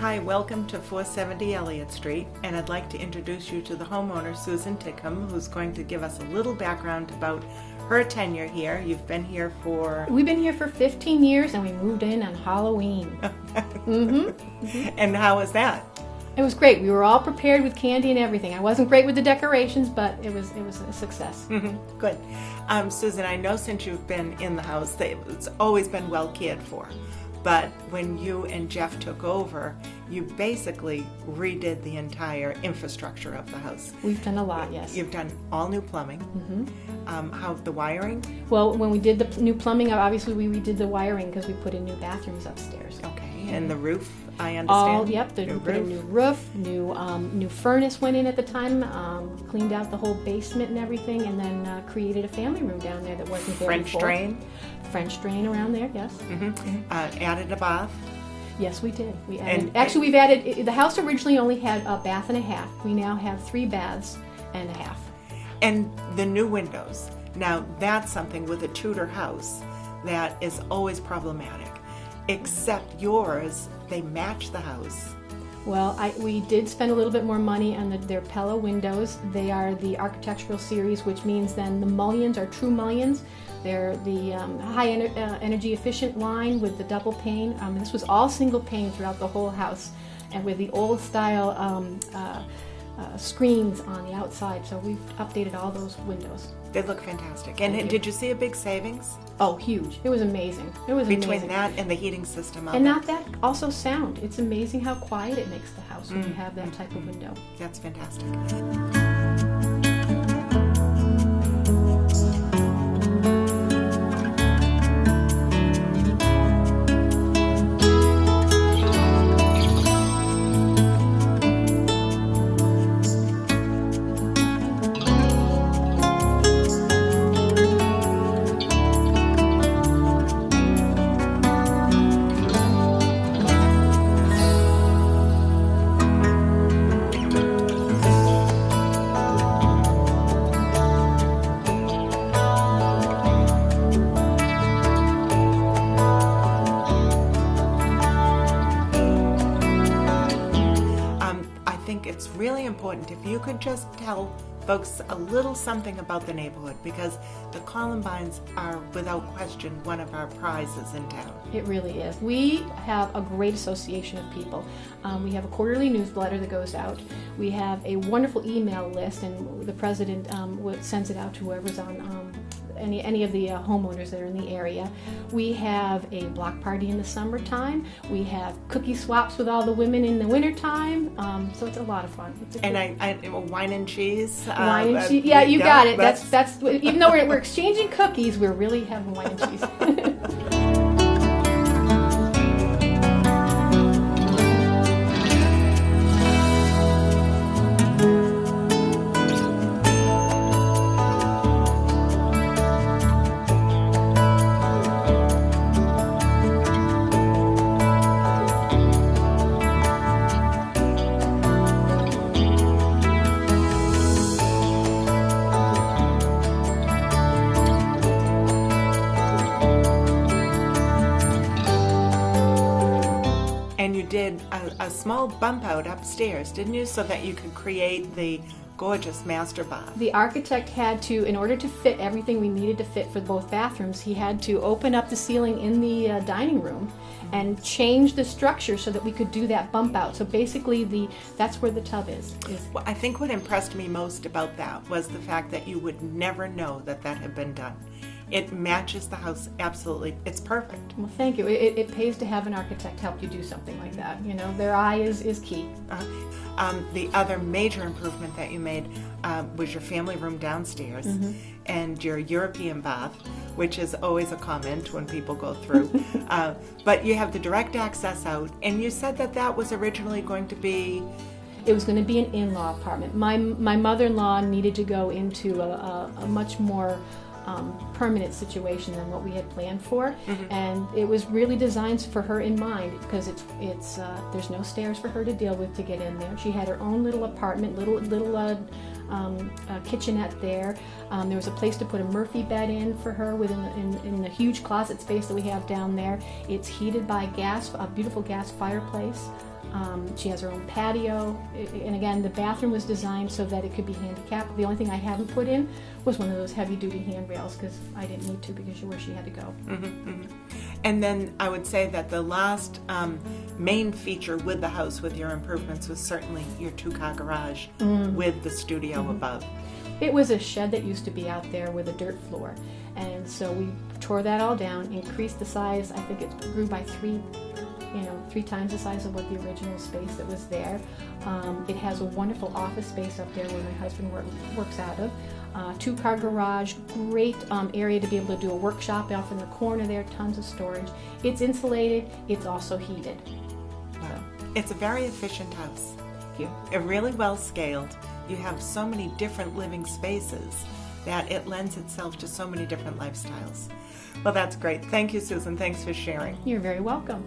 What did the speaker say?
Hi, welcome to 470 Elliott Street, and I'd like to introduce you to the homeowner, Susan Tickham, who's going to give us a little background about her tenure here. You've been here for... We've been here for 15 years, and we moved in on Halloween. And how was that? It was great. We were all prepared with candy and everything. I wasn't great with the decorations, but it was a success. Good. Susan, I know since you've been in the house that it's always been well cared for. But when you and Jeff took over, you basically redid the entire infrastructure of the house. We've done a lot, yes. You've done all new plumbing. How the wiring? Well, when we did the new plumbing, obviously we redid the wiring because we put in new bathrooms upstairs. Okay, and the roof, I understand? All, yep, we put in new roof, new furnace went in at the time, cleaned out the whole basement and everything, and then created a family room down there that wasn't there before. French drain? French drain around there, yes. Added a bath? Yes, we did. We added. Actually, we've added. The house originally only had a bath and a half. We now have 3 baths and a half. And the new windows. Now, that's something with a Tudor house that is always problematic. Except yours, they match the house. Well, we did spend a little bit more money on their Pella windows. They are the architectural series, which means then the mullions are true mullions. They're the high energy efficient line with the double pane. This was all single pane throughout the whole house, and with the old style screens on the outside. So we've updated all those windows. They look fantastic. And did you see a big savings? Oh, huge. It was amazing. It was Between amazing. that and the heating system. And not that, also sound. It's amazing how quiet it makes the house when you have that type of window. That's fantastic. It's really important if you could just tell folks a little something about the neighborhood, because the Columbines are without question one of our prizes in town. It really is. We have a great association of people. We have a quarterly newsletter that goes out. We have a wonderful email list, and the president sends it out to whoever's on any of the homeowners that are in the area. We have a block party in the summertime. We have cookie swaps with all the women in the wintertime. So it's a lot of fun. And wine and cheese. Wine and cheese. Yeah, you got it. That's even though we're exchanging cookies, we're really having wine and cheese. And you did a small bump out upstairs, didn't you, so that you could create the gorgeous master bath. The architect had to, in order to fit everything we needed to fit for both bathrooms, he had to open up the ceiling in the dining room and change the structure so that we could do that bump out. So basically, that's where the tub is. Well, I think what impressed me most about that was the fact that you would never know that had been done. It matches the house absolutely. It's perfect. Well, thank you. It pays to have an architect help you do something like that. You know, their eye is key. The other major improvement that you made was your family room downstairs and your European bath, which is always a comment when people go through. But you have the direct access out, and you said that was originally going to be... It was going to be an in-law apartment. My mother-in-law needed to go into a much more permanent situation than what we had planned for, and it was really designed for her in mind, because it's there's no stairs for her to deal with to get in there. She had her own little apartment, little kitchenette there. There was a place to put a Murphy bed in for her in the huge closet space that we have down there. It's heated by gas, a beautiful gas fireplace. She has her own patio, and again, the bathroom was designed so that it could be handicapped. The only thing I haven't put in was one of those heavy-duty handrails because I didn't need to because where she had to go. And then I would say that the last main feature with the house, with your improvements, was certainly your two-car garage with the studio above. It was a shed that used to be out there with a dirt floor, and so we tore that all down, increased the size. I think it grew by three times the size of what the original space that was there. It has a wonderful office space up there where my husband works out of. Two-car garage, great area to be able to do a workshop off in the corner there, tons of storage. It's insulated, it's also heated. Wow. It's a very efficient house. Thank you. It's really well scaled. You have so many different living spaces that it lends itself to so many different lifestyles. Well, that's great. Thank you, Susan. Thanks for sharing. You're very welcome.